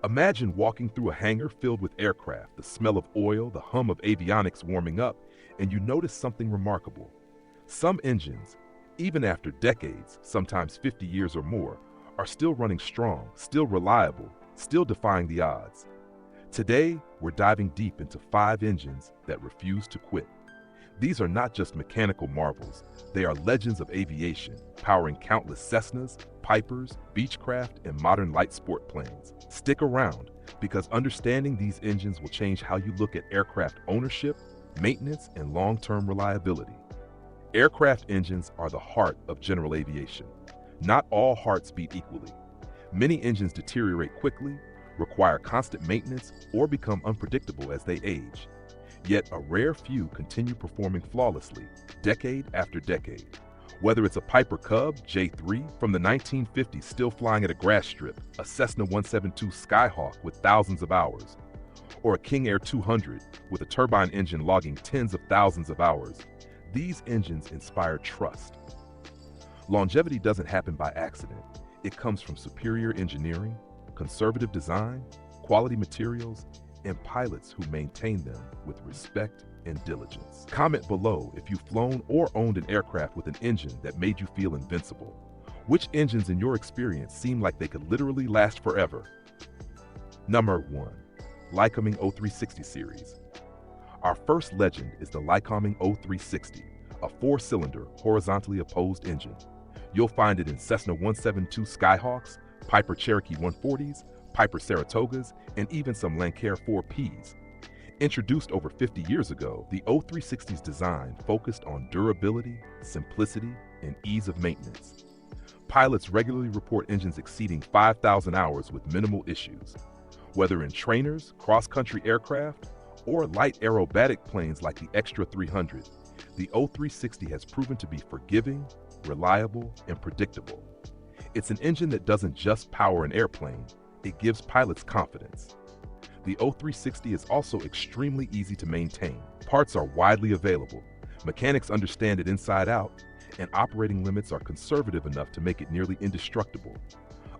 Imagine walking through a hangar filled with aircraft, the smell of oil, the hum of avionics warming up, and you notice something remarkable. Some engines, even after decades, sometimes 50 years or more, are still running strong, still reliable, still defying the odds. Today, we're diving deep into 5 engines that refuse to quit. These are not just mechanical marvels, they are legends of aviation, powering countless Cessnas, Pipers, Beechcraft, and modern light sport planes. Stick around, because understanding these engines will change how you look at aircraft ownership, maintenance, and long-term reliability. Aircraft engines are the heart of general aviation. Not all hearts beat equally. Many engines deteriorate quickly, require constant maintenance, or become unpredictable as they age. Yet a rare few continue performing flawlessly, decade after decade. Whether it's a Piper Cub J3 from the 1950s still flying at a grass strip, a Cessna 172 Skyhawk with thousands of hours, or a King Air 200 with a turbine engine logging tens of thousands of hours, these engines inspire trust. Longevity doesn't happen by accident. It comes from superior engineering, conservative design, quality materials, and pilots who maintain them with respect and diligence. Comment below if you've flown or owned an aircraft with an engine that made you feel invincible. Which engines in your experience seem like they could literally last forever? Number 1. Lycoming 0360 series. Our first legend is the Lycoming 0360, a 4-cylinder, horizontally opposed engine. You'll find it in Cessna 172 Skyhawks, Piper Cherokee 140s, Piper Saratogas, and even some Lancair 4Ps. Introduced over 50 years ago, the 0360's design focused on durability, simplicity, and ease of maintenance. Pilots regularly report engines exceeding 5,000 hours with minimal issues. Whether in trainers, cross-country aircraft, or light aerobatic planes like the Extra 300, the 0360 has proven to be forgiving, reliable, and predictable. It's an engine that doesn't just power an airplane, it gives pilots confidence. The 0360 is also extremely easy to maintain. Parts are widely available, mechanics understand it inside out, and operating limits are conservative enough to make it nearly indestructible.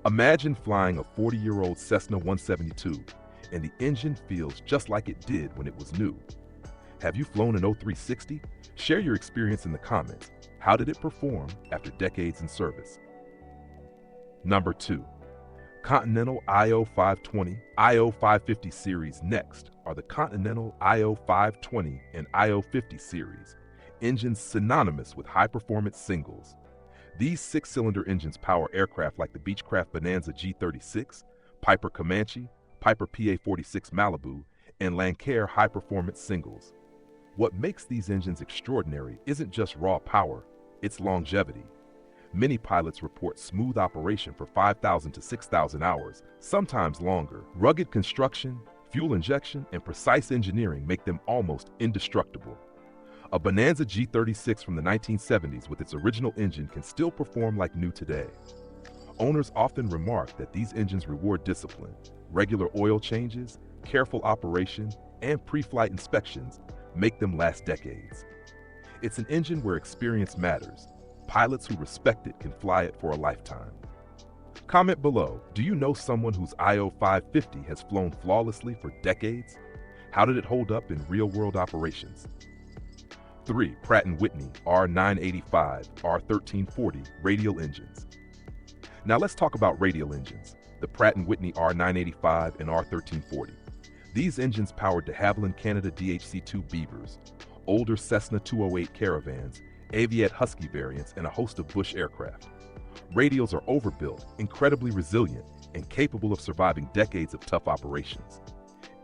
Imagine flying a 40-year-old Cessna 172, and the engine feels just like it did when it was new. Have you flown an 0360? Share your experience in the comments. How did it perform after decades in service? Number 2. Continental IO520, IO550 series. Next are the Continental IO520 and IO50 series, engines synonymous with high-performance singles. These 6-cylinder engines power aircraft like the Beechcraft Bonanza G36, Piper Comanche, Piper PA-46 Malibu, and Lancair high-performance singles. What makes these engines extraordinary isn't just raw power, it's longevity. Many pilots report smooth operation for 5,000 to 6,000 hours, sometimes longer. Rugged construction, fuel injection, and precise engineering make them almost indestructible. A Bonanza G36 from the 1970s with its original engine can still perform like new today. Owners often remark that these engines reward discipline. Regular oil changes, careful operation, and pre-flight inspections make them last decades. It's an engine where experience matters. Pilots who respect it can fly it for a lifetime. Comment below, do you know someone whose IO550 has flown flawlessly for decades? How did it hold up in real-world operations? 3. Pratt & Whitney R985, R1340 radial engines. Now let's talk about radial engines, the Pratt & Whitney R985 and R1340. These engines powered de Havilland Canada DHC-2 Beavers, older Cessna 208 Caravans, Aviat Husky variants, and a host of Bush aircraft. Radials are overbuilt, incredibly resilient, and capable of surviving decades of tough operations.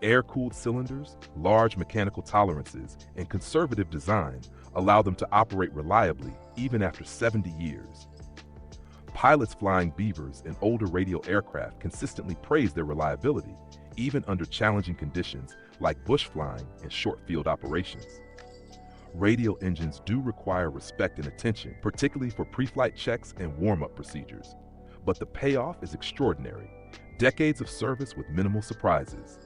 Air-cooled cylinders, large mechanical tolerances, and conservative design allow them to operate reliably even after 70 years. Pilots flying Beavers and older radial aircraft consistently praise their reliability, even under challenging conditions like bush flying and short field operations. Radial engines do require respect and attention, particularly for pre-flight checks and warm-up procedures. But the payoff is extraordinary. Decades of service with minimal surprises.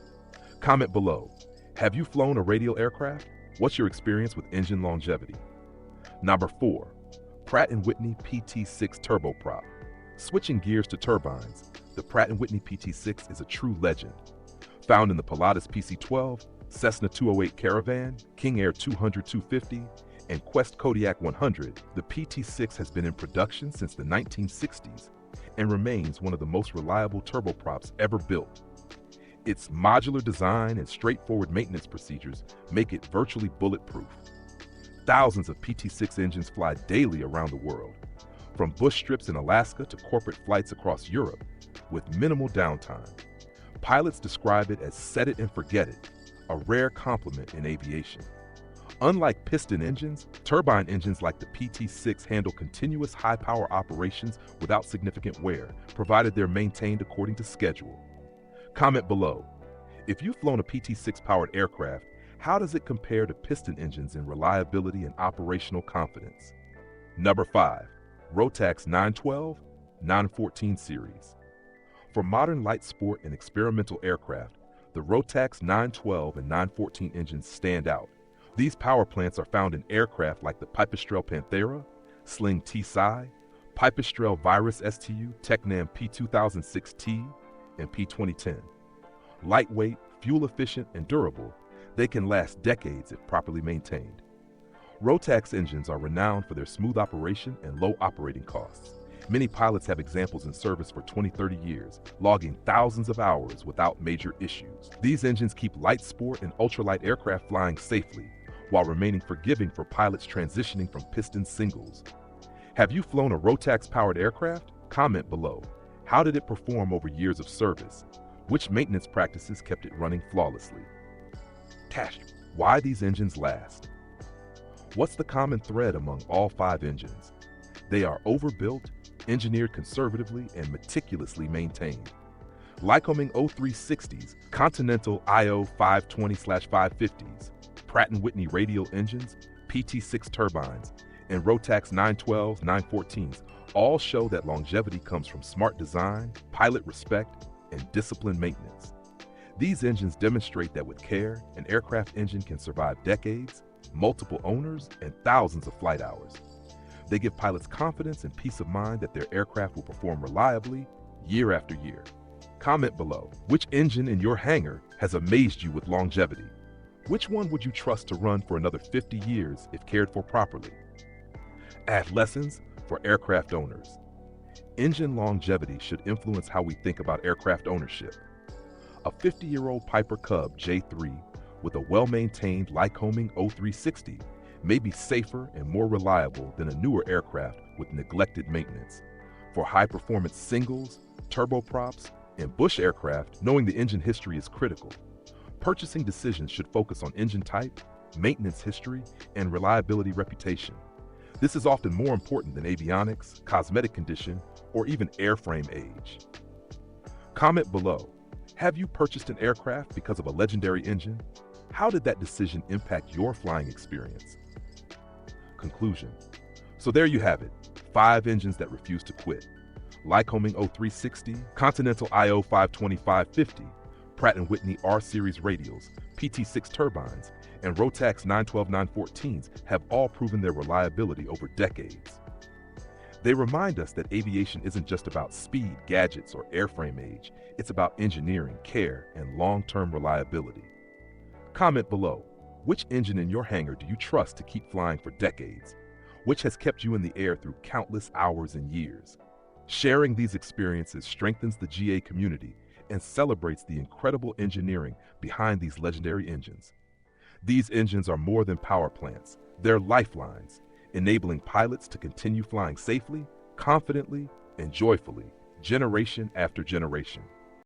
Comment below, have you flown a radial aircraft? What's your experience with engine longevity? Number 4. Pratt & Whitney PT6 turboprop. Switching gears to turbines, The Pratt & Whitney PT-6 is a true legend. Found in the Pilatus PC-12, Cessna 208 Caravan, King Air 200-250, and Quest Kodiak 100, the PT-6 has been in production since the 1960s and remains one of the most reliable turboprops ever built. Its modular design and straightforward maintenance procedures make it virtually bulletproof. Thousands of PT-6 engines fly daily around the world, from bush strips in Alaska to corporate flights across Europe, with minimal downtime. Pilots describe it as set it and forget it, a rare compliment in aviation. Unlike piston engines, turbine engines like the PT-6 handle continuous high-power operations without significant wear, provided they're maintained according to schedule. Comment below. If you've flown a PT-6 powered aircraft, how does it compare to piston engines in reliability and operational confidence? Number 5. Rotax 912, 914 series. For modern light sport and experimental aircraft, the Rotax 912 and 914 engines stand out. These power plants are found in aircraft like the Pipistrel Panthera, Sling T-Psi, Pipistrel Virus STU, Tecnam P2006T, and P2010. Lightweight, fuel-efficient, and durable, they can last decades if properly maintained. Rotax engines are renowned for their smooth operation and low operating costs. Many pilots have examples in service for 20-30 years, logging thousands of hours without major issues. These engines keep light sport and ultralight aircraft flying safely, while remaining forgiving for pilots transitioning from piston singles. Have you flown a Rotax-powered aircraft? Comment below. How did it perform over years of service? Which maintenance practices kept it running flawlessly? Why these engines last? What's the common thread among all 5 engines? They are overbuilt, engineered conservatively, and meticulously maintained. Lycoming 0360s, Continental IO 520/550s, Pratt & Whitney radial engines, PT-6 turbines, and Rotax 912s, 914s all show that longevity comes from smart design, pilot respect, and disciplined maintenance. These engines demonstrate that with care, an aircraft engine can survive decades, multiple owners, and thousands of flight hours. They give pilots confidence and peace of mind that their aircraft will perform reliably year after year. Comment below, which engine in your hangar has amazed you with longevity? Which one would you trust to run for another 50 years if cared for properly? Add lessons for aircraft owners. Engine longevity should influence how we think about aircraft ownership. A 50-year-old Piper Cub J3 with a well-maintained Lycoming 0360 may be safer and more reliable than a newer aircraft with neglected maintenance. For high-performance singles, turboprops, and bush aircraft, knowing the engine history is critical. Purchasing decisions should focus on engine type, maintenance history, and reliability reputation. This is often more important than avionics, cosmetic condition, or even airframe age. Comment below. Have you purchased an aircraft because of a legendary engine? How did that decision impact your flying experience? Conclusion. So there you have it, 5 engines that refuse to quit. Lycoming 0360, Continental IO 52550, Pratt & Whitney R-Series radials, PT-6 turbines, and Rotax 912-914s have all proven their reliability over decades. They remind us that aviation isn't just about speed, gadgets, or airframe age. It's about engineering, care, and long-term reliability. Comment below, which engine in your hangar do you trust to keep flying for decades? Which has kept you in the air through countless hours and years? Sharing these experiences strengthens the GA community and celebrates the incredible engineering behind these legendary engines. These engines are more than power plants. They're lifelines, enabling pilots to continue flying safely, confidently, and joyfully, generation after generation.